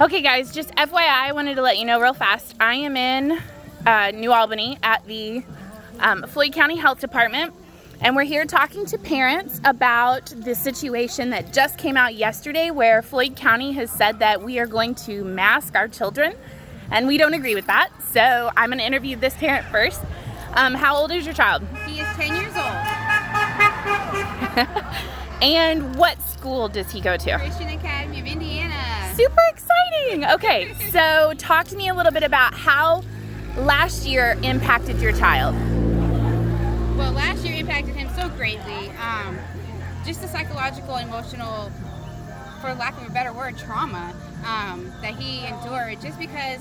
Okay guys, just FYI, I wanted to let you know real fast, I am in New Albany at the Floyd County Health Department, and we're here talking to parents about the situation that just came out yesterday where Floyd County has said that we are going to mask our children, and we don't agree with that. So I'm going to interview this parent first. How old is your child? He is 10 years old. And what school does he go to? Christian Academy of Indiana. Super exciting. Okay, so talk to me a little bit about how last year impacted your child. Well, last year impacted him so greatly. Just the psychological, emotional, for lack of a better word, trauma that he endured, just because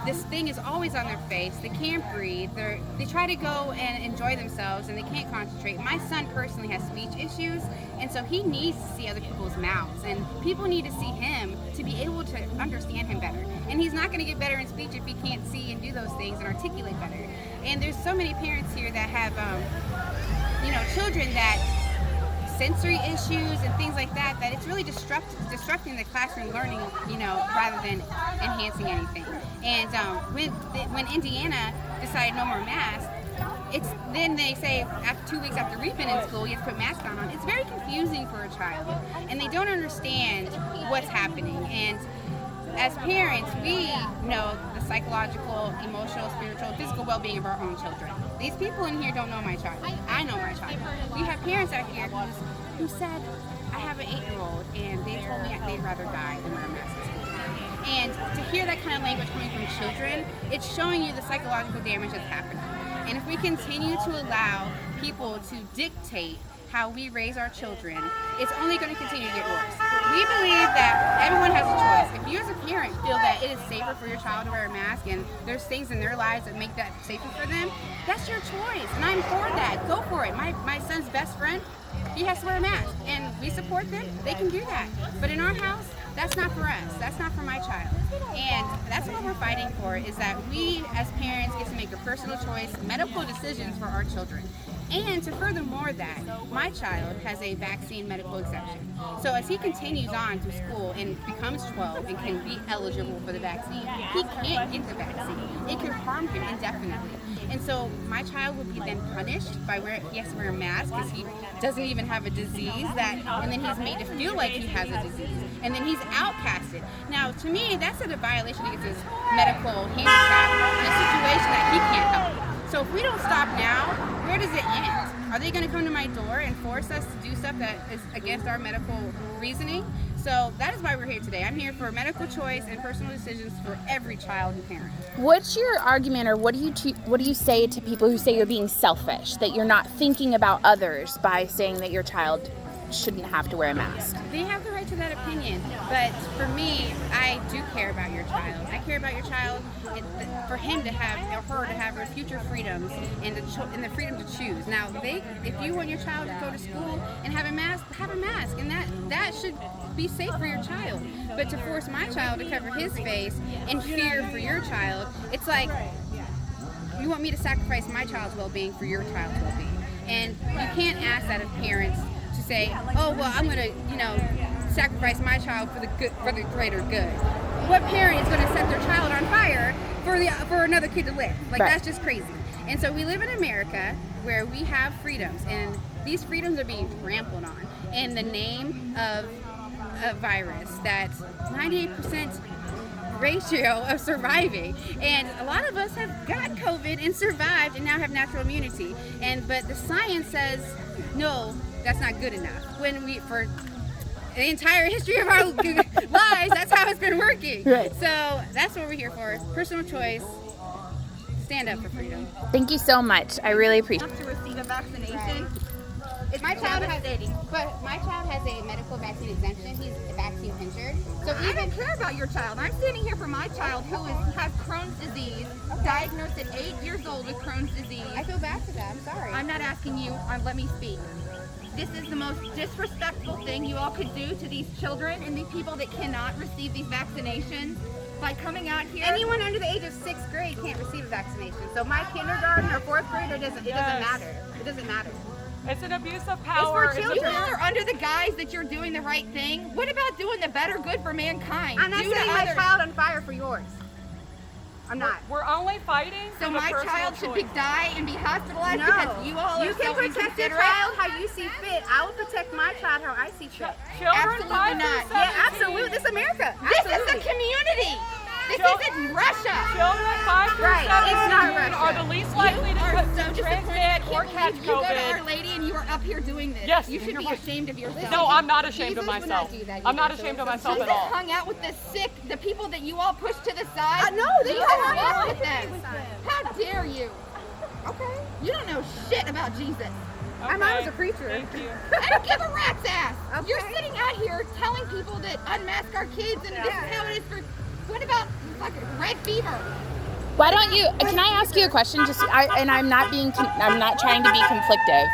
this thing is always on their face. They can't breathe. They try to go and enjoy themselves and they can't concentrate. My son personally has speech issues, and so he needs to see other people's mouths, and people need to see him to be able to understand him better. And he's not going to get better in speech if he can't see and do those things and articulate better. And there's so many parents here that have children that sensory issues and things like that, that it's really disrupting the classroom learning, rather than enhancing anything. And when Indiana decided no more masks, then they say after 2 weeks after we've been in school, you have to put masks on. It's very confusing for a child, and they don't understand what's happening. And as parents, we know the psychological, emotional, spiritual, physical well-being of our own children. These people in here don't know my child. I know my child. We have parents out here who said, I have an 8-year-old, and they told me they'd rather die than wear a mask at school. And to hear that kind of language coming from children, it's showing you the psychological damage that's happening. And if we continue to allow people to dictate how we raise our children, it's only going to continue to get worse. We believe that everyone has a choice. If you as a parent feel that it is safer for your child to wear a mask and there's things in their lives that make that safer for them, that's your choice, and I'm for that. Go for it. My son's best friend, he has to wear a mask, and we support them. They can do that. But in our house, that's not for us. That's not for my child. And that's what we're fighting for, is that we as parents get to make a personal choice, medical decisions for our children. And to furthermore that, my child has a vaccine medical exemption. So as he continues on to school and becomes 12 and can be eligible for the vaccine, he can't get the vaccine. It could harm him indefinitely. And so my child would be then punished by he has to wear a mask because he doesn't even have a disease, and then he's made to feel like he has a disease. And then he's outcasted. Now, to me, that's a violation against his medical handicap in a situation that he can't help. So if we don't stop now, where does it end? Are they going to come to my door and force us to do stuff that is against our medical reasoning? So that is why we're here today. I'm here for medical choice and personal decisions for every child and parent. What's your argument, or what do you say to people who say you're being selfish, that you're not thinking about others by saying that your child shouldn't have to wear a mask? They have the right to that opinion, but for me, I do care about your child. I care about your child for him to have, or her to have her future freedoms and the freedom to choose. Now, if you want your child to go to school and have a mask, and that should be safe for your child. But to force my child to cover his face in fear for your child, it's like you want me to sacrifice my child's well-being for your child's well-being. And you can't ask that of parents to say, oh, well, I'm going to, sacrifice my child for the greater good. What parent is going to set their child on fire for another kid to live? Like, right. That's just crazy. And so we live in America where we have freedoms, and these freedoms are being trampled on in the name of a virus that's 98% ratio of surviving. And a lot of us have got COVID and survived and now have natural immunity. But the science says, no, that's not good enough. For the entire history of our lives, that's how it's been working. Right. So that's what we're here for. Personal choice. Stand up for freedom. Thank you so much. I really appreciate it. To receive a vaccination. It's My child devastating. my child has a medical vaccine exemption. He's vaccine injured. So I don't care about your child. I'm standing here for my child who has Crohn's disease, diagnosed at 8 years old with Crohn's disease. I feel bad for that. I'm sorry. I'm not asking you. Let me speak. This is the most disrespectful thing you all could do to these children and these people that cannot receive these vaccinations by coming out here. Anyone under the age of 6th grade can't receive a vaccination. So my kindergarten or 4th grader, it doesn't matter. It doesn't matter. It's an abuse of It's power. for children. You all are under the guise that you're doing the right thing. What about doing the better good for mankind? I'm not setting my child on fire for yours. I'm not. We're only fighting. So for the my personal child should choice. die and be hospitalized No. because you all are You can so protect your inconsiderate? child how you see fit. I will protect my child how I see fit. Children Absolutely 5 through not. 17. Yeah, absolutely. This is America. This is a Absolutely. community. This Children- isn't Russia. Children 5 through Right, it's not 17 Russia. are the least likely You to, are to so disappointed. transmit or Can't catch believe you go to Our COVID. Lady and you are up here doing this. Yes, You should you're be right. ashamed of yourself. No, I'm not ashamed of Jesus would myself. not do that I'm not either, ashamed so of myself Jesus at all. hung out with the sick, the people that you all pushed to the side. No, they Jesus don't hang out walked with with them. How dare you? Okay. You don't know shit about Jesus. My mom was a preacher. Thank you. I don't give a rat's ass. Okay. You're sitting out here telling people that unmask our kids and this is how it is for. What about fucking red fever? Why don't you? Can I ask you a question? I'm not trying to be conflictive.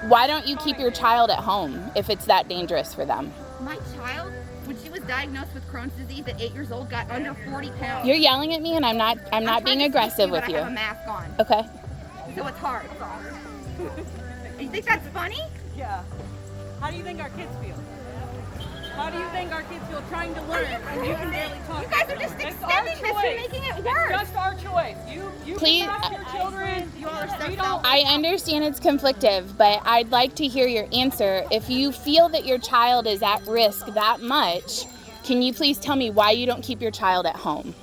Why don't you keep your child at home if it's that dangerous for them? My child, when she was diagnosed with Crohn's disease at 8 years old, got under 40 pounds. You're yelling at me, and I'm not I'm being trying to aggressive speak with to you. I have a mask on, Okay. so it's hard. You think that's funny? Yeah. How do you think our kids feel? How do you think our kids feel trying to learn and you can barely talk? You guys are just It's our extending this and choice. making it It's worse. just our choice. You Please- can ask your children. You all are so We don't. I understand it's conflictive, but I'd like to hear your answer. If you feel that your child is at risk that much, can you please tell me why you don't keep your child at home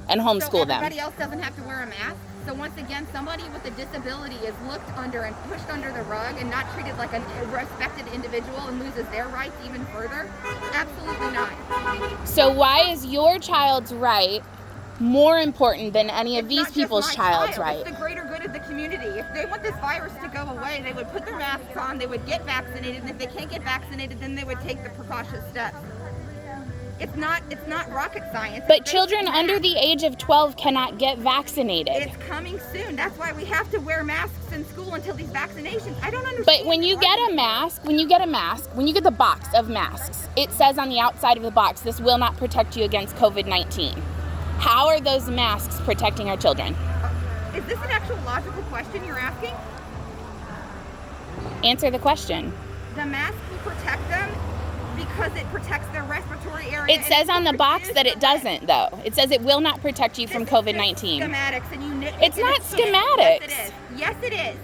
and So homeschool them? everybody else doesn't have to wear a mask. So once again, somebody with a disability is looked under and pushed under the rug and not treated like a respected individual and loses their rights even further? Absolutely not. So why is your child's right more important than any of It's these not just people's my child's child, right? It's the greater good of the community. If they want this virus to go away, they would put their masks on, they would get vaccinated, and if they can't get vaccinated, then they would take the precautious steps. It's not rocket science. But It's children basic under math. the age of 12 cannot get vaccinated. It's coming soon. That's why we have to wear masks in school until these vaccinations. I don't understand. But when you this get a argument. mask, when you get the box of masks, it says on the outside of the box, this will not protect you against COVID-19. How are those masks protecting our children? Is this an actual logical question you're asking? Answer the question. The mask will protect them because it protects their respiratory area. It and says on the box reduces that it the risk. doesn't, though. It says it will not protect you from This is just COVID-19. Schematics, and you nitpick It's and not Yes, schematics. it is. Yes, it is.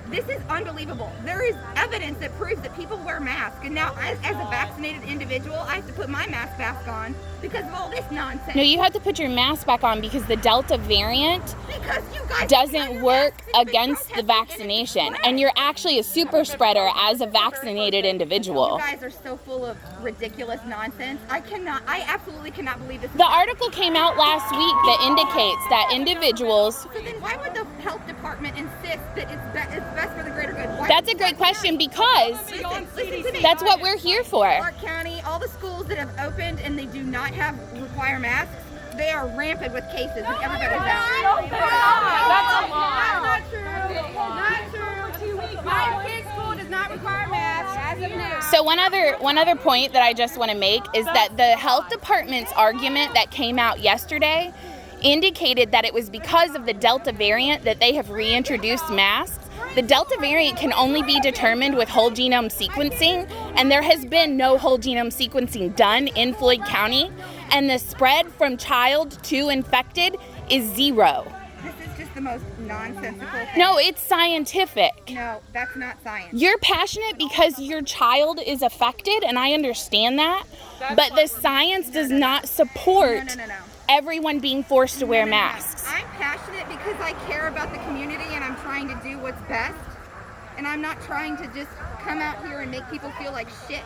This is unbelievable. There is evidence that proves that people wear masks, and now as a vaccinated individual, I have to put my mask back on because of all this nonsense. No, you have to put your mask back on because the Delta variant because you guys doesn't work against the vaccination. And you're actually a super spreader as a vaccinated You individual. guys are so full of ridiculous nonsense. I absolutely cannot believe this. The article came out last week that indicates that individuals. So then why would the health department insist that it's best for the greater good? Why That's a great question because Listen to me. that's what we're here for. Clark County, all the schools that have opened and they do not require masks, they are rampant with cases and everybody's out. That's a lie. Not true. Not true. My kid's school does not require masks as of now. So one other point that I just want to make is that the health department's argument that came out yesterday indicated that it was because of the Delta variant that they have reintroduced masks. The Delta variant can only be determined with whole genome sequencing, and there has been no whole genome sequencing done in Floyd County, and the spread from child to infected is 0. This is just the most nonsensical thing. No, it's scientific. No, that's not science. You're passionate because your child is affected, and I understand that, but the science does not support No. everyone being forced to wear No. masks. I'm passionate because I care about the community and I'm trying to do what's best. And I'm not trying to just come out here and make people feel like shit.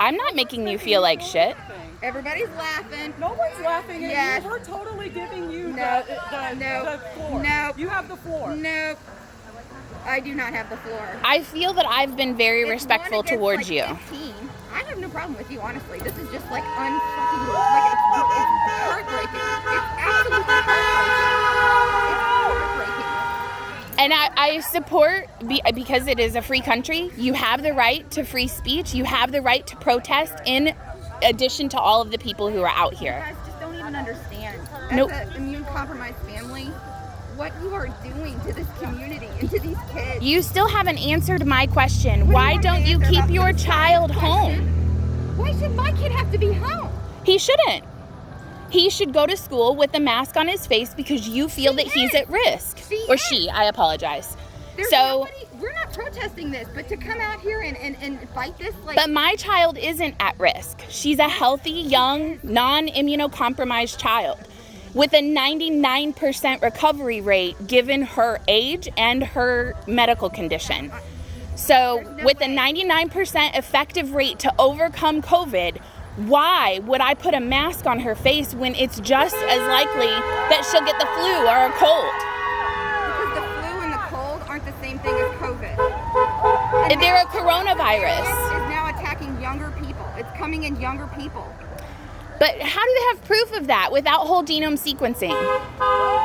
I'm not making you feel like shit. Everybody's laughing. No one's laughing at Yes. you. We're totally giving you No. the floor. No. You have the floor. Nope. I do not have the floor. I feel that I've been very It's respectful 1 against, towards you. 15. I have no problem with you, honestly. This is just like unfucking, like it's heartbreaking. It's absolutely heartbreaking. It's heartbreaking. And I support, because it is a free country, you have the right to free speech. You have the right to protest in addition to all of the people who are out You here. guys just don't even understand. Nope. As an immune compromised family, what you are doing to this community and to these kids. You still haven't answered my question. What Why do you don't want you to answer keep about your the child question? home? Why should my kid have to be home? He shouldn't. He should go to school with a mask on his face because you feel that he's at risk. She, I apologize. There's So, we're not protesting this, but to come out here and fight this, like, but my child isn't at risk. She's a healthy, young, non-immunocompromised child with a 99% recovery rate given her age and her medical condition. So with a 99% effective rate to overcome COVID, why would I put a mask on her face when it's just as likely that she'll get the flu or a cold? because the flu and the cold aren't the same thing as COVID. And They're a coronavirus. is now attacking younger people. It's coming in younger people. But how do they have proof of that without whole genome sequencing?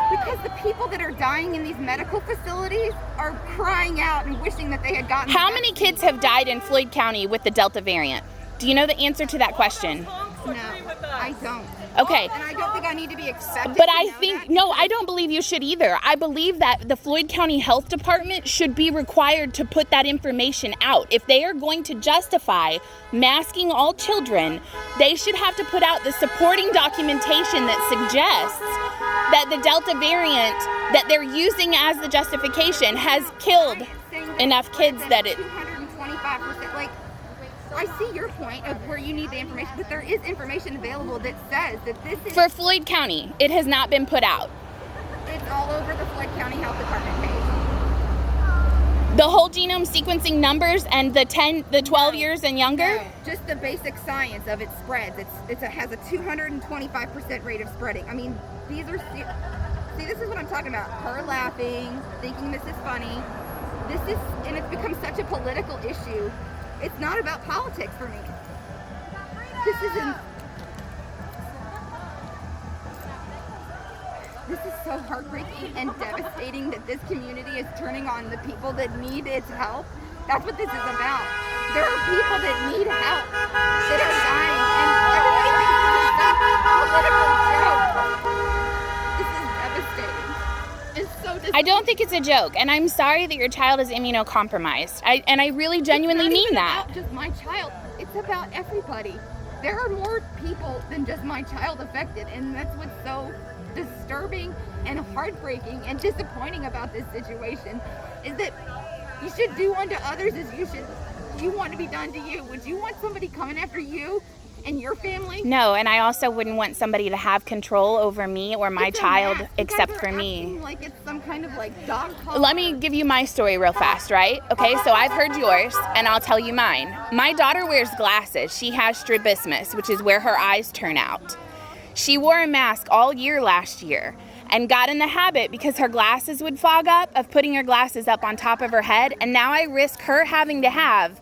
Because the people that are dying in these medical facilities are crying out and wishing that they had gotten How the many vaccine. kids have died in Floyd County with the Delta variant? Do you know the answer to that question? No, I don't. Okay. And I don't think I need to be expected But to I know think, that. no, I don't believe you should either. I believe that the Floyd County Health Department should be required to put that information out. If they are going to justify masking all children, they should have to put out the supporting documentation that suggests that the Delta variant that they're using as the justification has killed Saying that enough it's kids more that than it... 225%. Like, I see your point of where you need the information, but there is information available that says that this is For Floyd County, it has not been put out. it's all over the Floyd County Health Department page. The whole genome sequencing numbers and the 12 years and younger? No, just the basic science of it spreads. It has a 225% rate of spreading. I mean, these are see, this is what I'm talking about. Her laughing, thinking this is funny. This is, and it's become such a political issue. It's not about politics for me. This is so heartbreaking and devastating that this community is turning on the people that need its help. That's what this is about. There are people that need help, that are dying, and everybody thinks this is a political joke. This is devastating. It's so devastating. I don't think it's a joke, and I'm sorry that your child is immunocompromised. I really genuinely It's not mean even that. about just my child. It's about everybody. There are more people than just my child affected, and that's what's so disturbing and heartbreaking and disappointing about this situation is that you should do unto others as you want to be done to you. Would you want somebody coming after you and your family? No, and I also wouldn't want somebody to have control over me or my It's a child mask. You except guys for are me. acting like it's some kind of like dog collar. Let me give you my story real fast, right? Okay, so I've heard yours, and I'll tell you mine. My daughter wears glasses. She has strabismus, which is where her eyes turn out. She wore a mask all year last year and got in the habit because her glasses would fog up of putting her glasses up on top of her head, and now I risk her having to have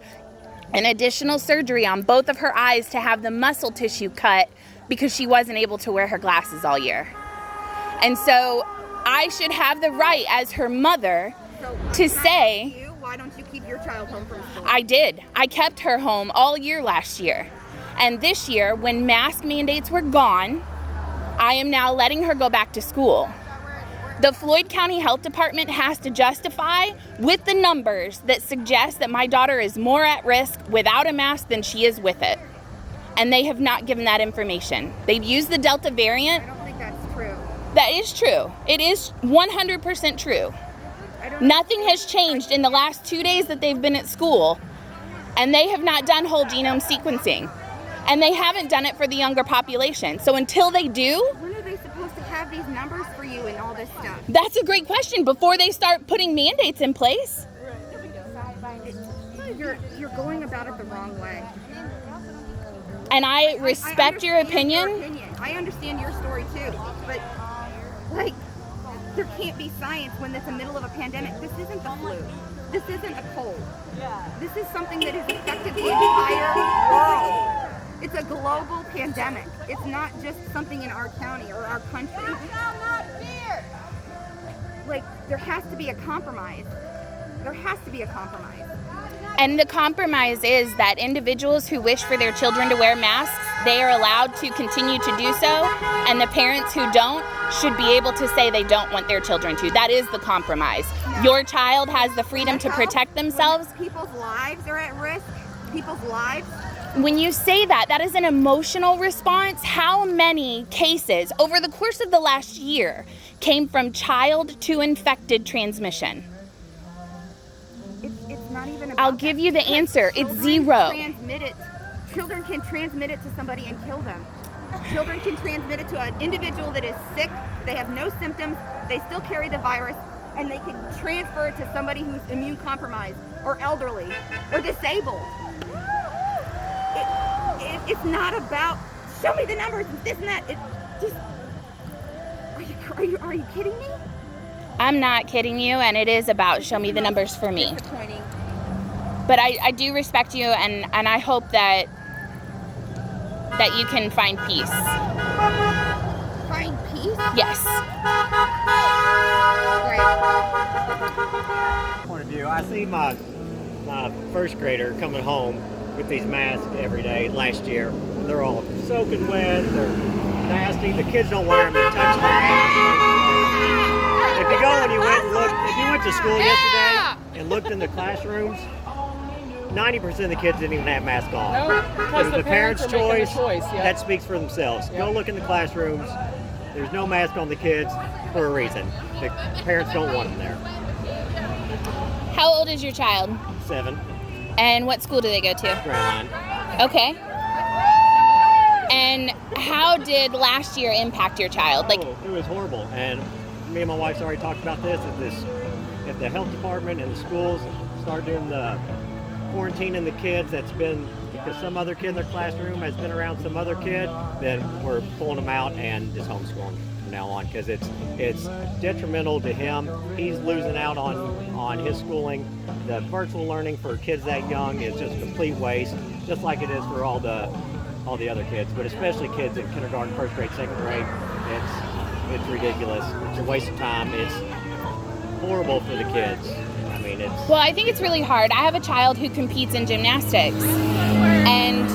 an additional surgery on both of her eyes to have the muscle tissue cut because she wasn't able to wear her glasses all year. And so I should have the right as her mother So, to can I say, ask you, why don't you keep your child home from school? I did. I kept her home all year last year. And this year, when mask mandates were gone, I am now letting her go back to school. The Floyd County Health Department has to justify with the numbers that suggest that my daughter is more at risk without a mask than she is with it. And they have not given that information. They've used the Delta variant. I don't think that's true. That is true. It is 100% true. Nothing has changed in the last 2 days that they've been at school, and they have not done whole genome sequencing. And they haven't done it for the younger population. So until they do, When are they supposed to have these numbers for you and all this stuff? that's a great question. Before they start putting mandates in place. You're going about it the wrong way. And I respect your understand opinion. I understand your story too, but like, there can't be science when it's the middle of a pandemic. This isn't the flu. This isn't a cold. This is something that has affected the entire world. It's a global pandemic. It's not just something in our county or our country. Like, there has to be a compromise. There has to be a compromise. And the compromise is that individuals who wish for their children to wear masks, they are allowed to continue to do so, and the parents who don't should be able to say they don't want their children to. That is the compromise. Your child has the freedom to protect themselves. People's lives are at risk. People's lives. When you say that, that is an emotional response. How many cases over the course of the last year came from child to infected transmission? It's not even about I'll give you the answer. It's zero. Children can transmit it to somebody and kill them. Children can transmit it to an individual that is sick, they have no symptoms, they still carry the virus, and they can transfer it to somebody who's immune compromised or elderly or disabled. It's not about show me the numbers and this and that. It just are you kidding me? I'm not kidding you, and it is about show me the numbers for me. Disappointing. But I do respect you, and I hope that you can find peace. Find peace? Yes. Great. Point of view, I see my first grader coming home with these masks every day last year. They're all soaking wet, they're nasty, the kids don't wear them, they're touching their hands. If you go and if you went to school yesterday and looked in the classrooms, 90% of the kids didn't even have masks on. No, because It was the parents' are making choice. the choice. Yeah. That speaks for themselves. Go look in the classrooms. There's no mask on the kids for a reason. The parents don't want them there. How old is your child? 7, And what school do they go to? Grandline. Okay. And how did last year impact your child? Like, It was horrible. And me and my wife's already talked about this. If the health department and the schools start doing the quarantining the kids that's been, because some other kid in their classroom has been around some other kid, then we're pulling them out and just homeschooling from now on, because it's detrimental to him. He's losing out on his schooling. The virtual learning for kids that young is just a complete waste, just like it is for all the other kids, but especially kids in kindergarten, first grade, second grade. It's ridiculous. It's a waste of time. It's horrible for the kids. I mean, well, I think it's really hard. I have a child who competes in gymnastics, and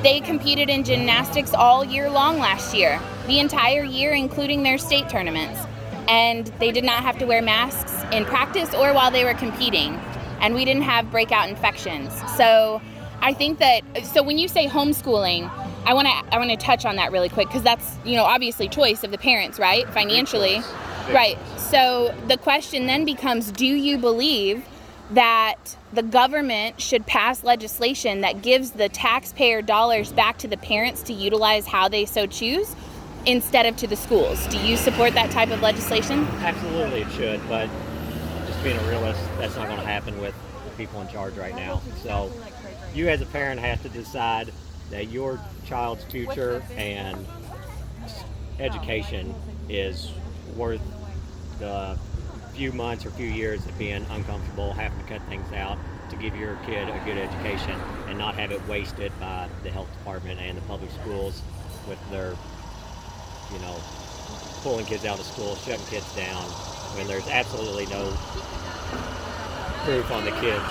they competed in gymnastics all year long last year, the entire year, including their state tournaments. And they did not have to wear masks in practice or while they were competing. And we didn't have breakout infections. So I think that, so when you say homeschooling, I want to touch on that really quick, because that's, obviously choice of the parents, right? Financially. Right. So the question then becomes, do you believe that the government should pass legislation that gives the taxpayer dollars back to the parents to utilize how they so choose instead of to the schools? Do you support that type of legislation? absolutely it should, but just being a realist, that's not going to happen with the people in charge right now. So you as a parent have to decide that your child's future and education is worth the few months or few years of being uncomfortable, having to cut things out to give your kid a good education and not have it wasted by the health department and the public schools with their, pulling kids out of school, shutting kids down when there's absolutely no proof on the kids